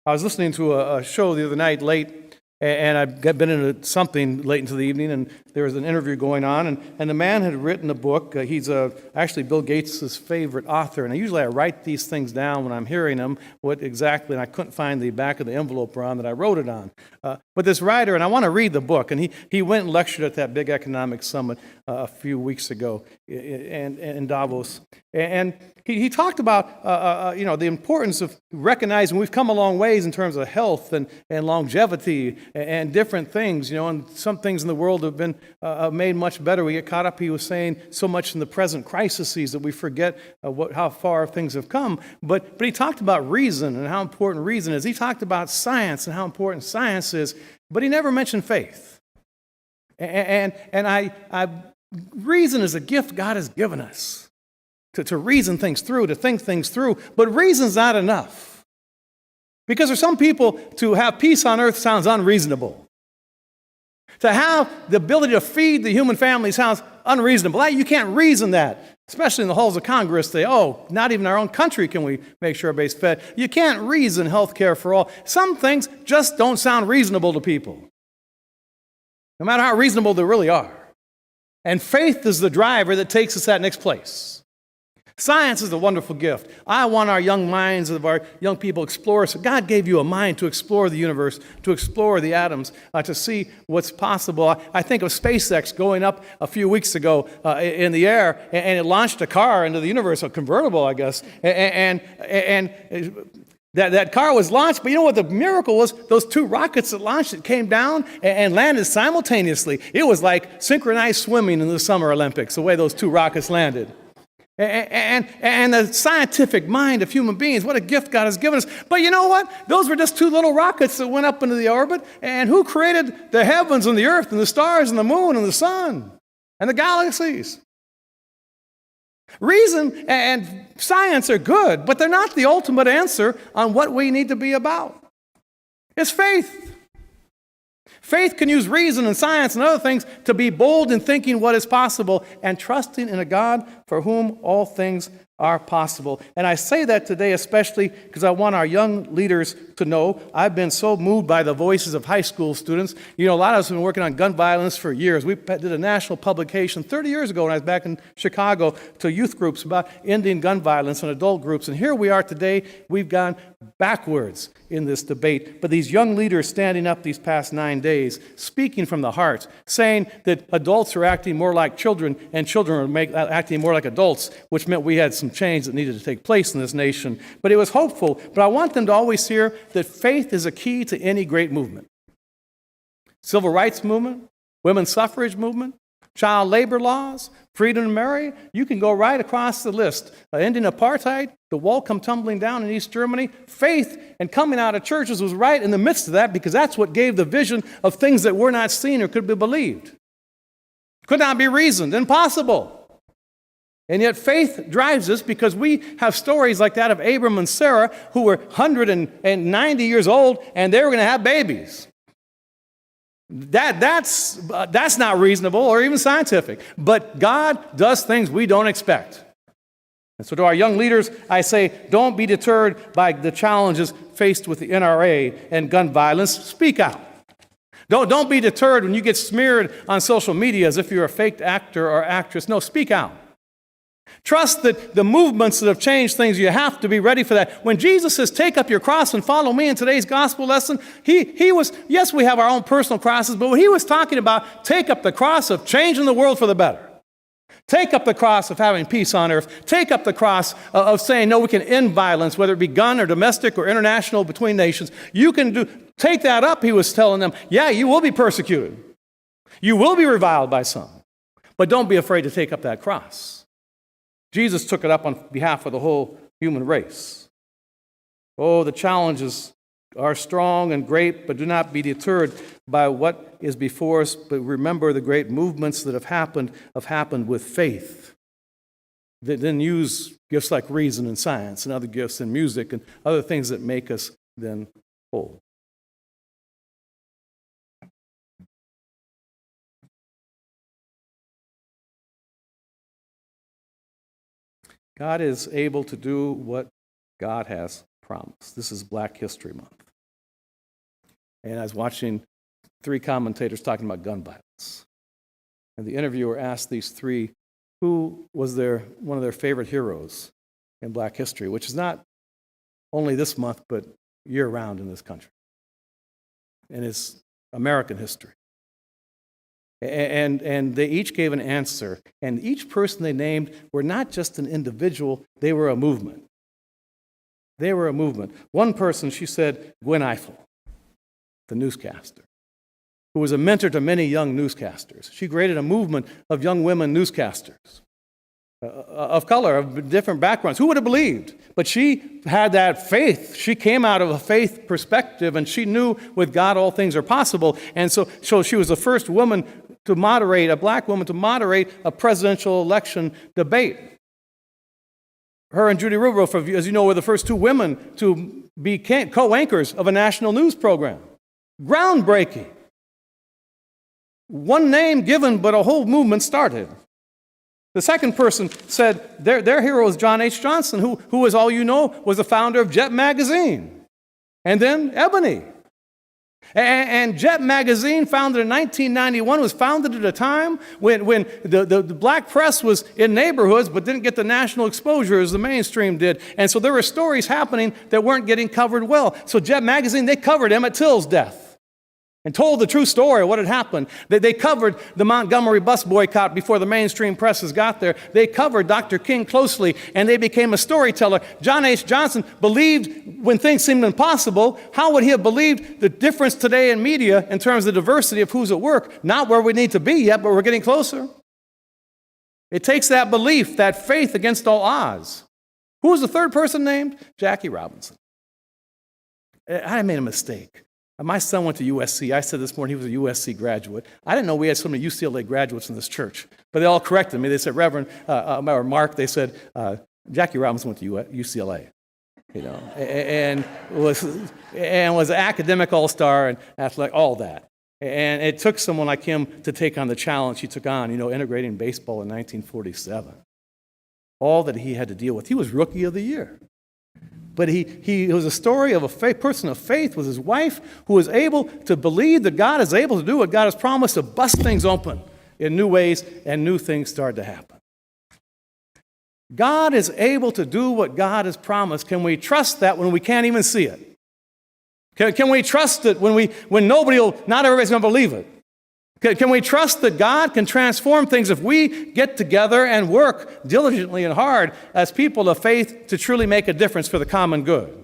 I was listening to a show the other night late, and I'd been into something late into the evening, and there was an interview going on, and the man had written a book. He's actually Bill Gates' favorite author, and usually I write these things down when I'm hearing them, what exactly, and I couldn't find the back of the envelope on that I wrote it on. But this writer, and I want to read the book, and he went and lectured at that big economic summit a few weeks ago in Davos, and he talked about the importance of recognizing we've come a long ways in terms of health and longevity and different things, and some things in the world have been made much better. We get caught up, he was saying, so much in the present crises that we forget how far things have come. But he talked about reason and how important reason is. He talked about science and how important science is, but he never mentioned faith. And reason is a gift God has given us to reason things through, to think things through, but reason's not enough. Because for some people, to have peace on earth sounds unreasonable. To have the ability to feed the human family sounds unreasonable. You can't reason that, especially in the halls of Congress. Not even our own country can we make sure everybody's fed. You can't reason health care for all. Some things just don't sound reasonable to people, no matter how reasonable they really are. And faith is the driver that takes us that next place. Science is a wonderful gift. I want our young minds of our young people explorers. God gave you a mind to explore the universe, to explore the atoms, to see what's possible. I think of SpaceX going up a few weeks ago in the air, and it launched a car into the universe, a convertible, I guess. And that car was launched, but you know what the miracle was? Those two rockets that launched it came down and landed simultaneously. It was like synchronized swimming in the Summer Olympics, the way those two rockets landed. And the scientific mind of human beings, what a gift God has given us. But you know what? Those were just two little rockets that went up into the orbit. And who created the heavens and the earth and the stars and the moon and the sun and the galaxies? Reason and science are good, but they're not the ultimate answer on what we need to be about. It's faith. Faith can use reason and science and other things to be bold in thinking what is possible and trusting in a God for whom all things are possible. And I say that today especially because I want our young leaders to know I've been so moved by the voices of high school students. A lot of us have been working on gun violence for years. We did a national publication 30 years ago when I was back in Chicago to youth groups about ending gun violence and adult groups. And here we are today. We've gone backwards in this debate. But these young leaders standing up these past 9 days, speaking from the heart, saying that adults are acting more like children and children are acting more like adults, which meant we had some change that needed to take place in this nation. But it was hopeful. But I want them to always hear that faith is a key to any great movement. Civil rights movement, women's suffrage movement, child labor laws, freedom to marry. You can go right across the list. Ending apartheid, the wall come tumbling down in East Germany. Faith and coming out of churches was right in the midst of that because that's what gave the vision of things that were not seen or could be believed. Could not be reasoned, impossible. And yet faith drives us because we have stories like that of Abram and Sarah who were 190 years old and they were going to have babies. That's not reasonable or even scientific. But God does things we don't expect. And so to our young leaders, I say, don't be deterred by the challenges faced with the NRA and gun violence. Speak out. Don't be deterred when you get smeared on social media as if you're a fake actor or actress. No, speak out. Trust that the movements that have changed things, you have to be ready for that. When Jesus says, take up your cross and follow me in today's gospel lesson, he was, yes, we have our own personal crosses, but when he was talking about take up the cross of changing the world for the better. Take up the cross of having peace on earth. Take up the cross of saying, no, we can end violence, whether it be gun or domestic or international between nations. Take that up, he was telling them. Yeah, you will be persecuted. You will be reviled by some. But don't be afraid to take up that cross. Jesus took it up on behalf of the whole human race. Oh, the challenges are strong and great, but do not be deterred by what is before us, but remember the great movements that have happened with faith. Then use gifts like reason and science and other gifts and music and other things that make us then whole. God is able to do what God has promised. This is Black History Month. And I was watching 3 commentators talking about gun violence. And the interviewer asked these 3 who was one of their favorite heroes in black history, which is not only this month, but year-round in this country. And it's American history. And they each gave an answer. And each person they named were not just an individual, they were a movement. They were a movement. One person, she said, Gwen Ifill, the newscaster, who was a mentor to many young newscasters. She created a movement of young women newscasters of color, of different backgrounds. Who would have believed? But she had that faith. She came out of a faith perspective, and she knew with God all things are possible. And so she was the first woman to moderate, a black woman to moderate a presidential election debate. Her and Judy Rubroff, as you know, were the first 2 women to be co-anchors of a national news program. Groundbreaking. One name given, but a whole movement started. The second person said their hero was John H. Johnson, who, as all you know, was the founder of Jet Magazine. And then Ebony. And Jet Magazine, founded in 1991, was founded at a time when the black press was in neighborhoods but didn't get the national exposure as the mainstream did. And so there were stories happening that weren't getting covered well. So Jet Magazine, they covered Emmett Till's death and told the true story of what had happened. They covered the Montgomery bus boycott before the mainstream presses got there. They covered Dr. King closely, and they became a storyteller. John H. Johnson believed when things seemed impossible. How would he have believed the difference today in media in terms of the diversity of who's at work? Not where we need to be yet, but we're getting closer. It takes that belief, that faith against all odds. Who was the third person named? Jackie Robinson. I made a mistake. My son went to USC. I said this morning he was a USC graduate. I didn't know we had so many UCLA graduates in this church. But they all corrected me. They said, Reverend, or Mark, they said, Jackie Robinson went to UCLA. You know, and was an academic all-star and athletic, all that. And it took someone like him to take on the challenge he took on, integrating baseball in 1947. All that he had to deal with. He was Rookie of the Year. But he was a story of a person of faith with his wife who was able to believe that God is able to do what God has promised, to bust things open in new ways, and new things started to happen. God is able to do what God has promised. Can we trust that when we can't even see it? Can we trust it when not everybody's going to believe it? Can we trust that God can transform things if we get together and work diligently and hard as people of faith to truly make a difference for the common good?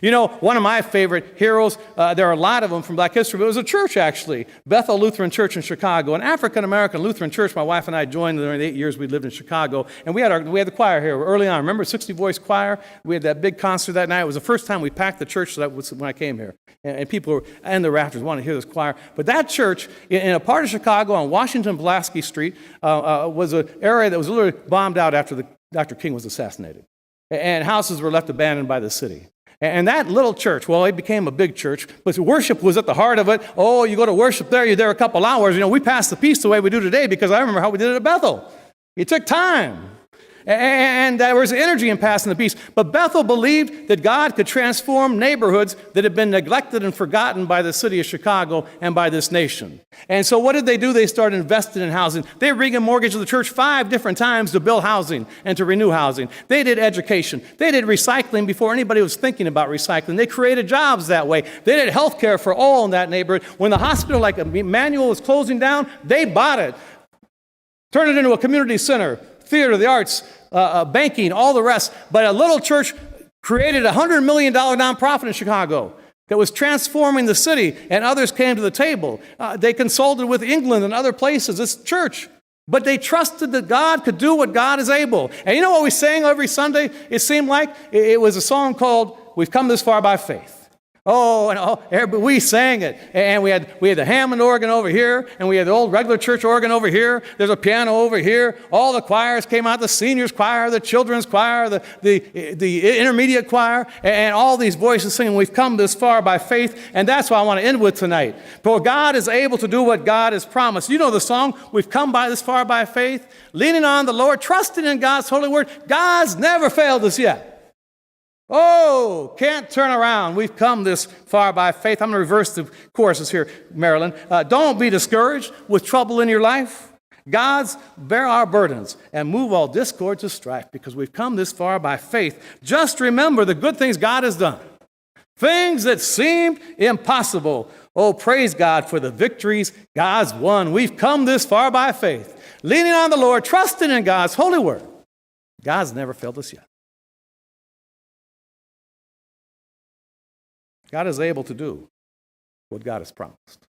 One of my favorite heroes, there are a lot of them from black history, but it was a church actually, Bethel Lutheran Church in Chicago, an African-American Lutheran church. My wife and I joined during the 8 years we lived in Chicago, and we had the choir here early on. Remember 60-voice choir? We had that big concert that night. It was the first time we packed the church, so that was when I came here. And people were in the rafters wanting to hear this choir. But that church, in a part of Chicago on Washington Pulaski Street, was an area that was literally bombed out after Dr. King was assassinated. And houses were left abandoned by the city. And that little church, well, it became a big church, but worship was at the heart of it. Oh, you go to worship there, you're there a couple hours. We passed the peace the way we do today because I remember how we did it at Bethel. It took time. And there was energy in passing the peace. But Bethel believed that God could transform neighborhoods that had been neglected and forgotten by the city of Chicago and by this nation. And so what did they do? They started investing in housing. They remortgaged the church 5 different times to build housing and to renew housing. They did education. They did recycling before anybody was thinking about recycling. They created jobs that way. They did health care for all in that neighborhood. When the hospital like Emmanuel was closing down, they bought it, turned it into a community center, theater, the arts, banking, all the rest. But a little church created a $100 million nonprofit in Chicago that was transforming the city, and others came to the table. They consulted with England and other places, this church. But they trusted that God could do what God is able. And you know what we sang every Sunday? It seemed like it was a song called, We've Come This Far by Faith. We sang it. And we had the Hammond organ over here, and we had the old regular church organ over here. There's a piano over here. All the choirs came out, the seniors choir, the children's choir, the intermediate choir, and all these voices singing, We've come this far by faith. And that's what I want to end with tonight. For God is able to do what God has promised. You know the song, We've come by this far by faith, leaning on the Lord, trusting in God's holy word. God's never failed us yet. Oh, can't turn around. We've come this far by faith. I'm going to reverse the courses here, Marilyn. Don't be discouraged with trouble in your life. God's bear our burdens and move all discord to strife because we've come this far by faith. Just remember the good things God has done. Things that seemed impossible. Oh, praise God for the victories God's won. We've come this far by faith, leaning on the Lord, trusting in God's holy word. God's never failed us yet. God is able to do what God has promised.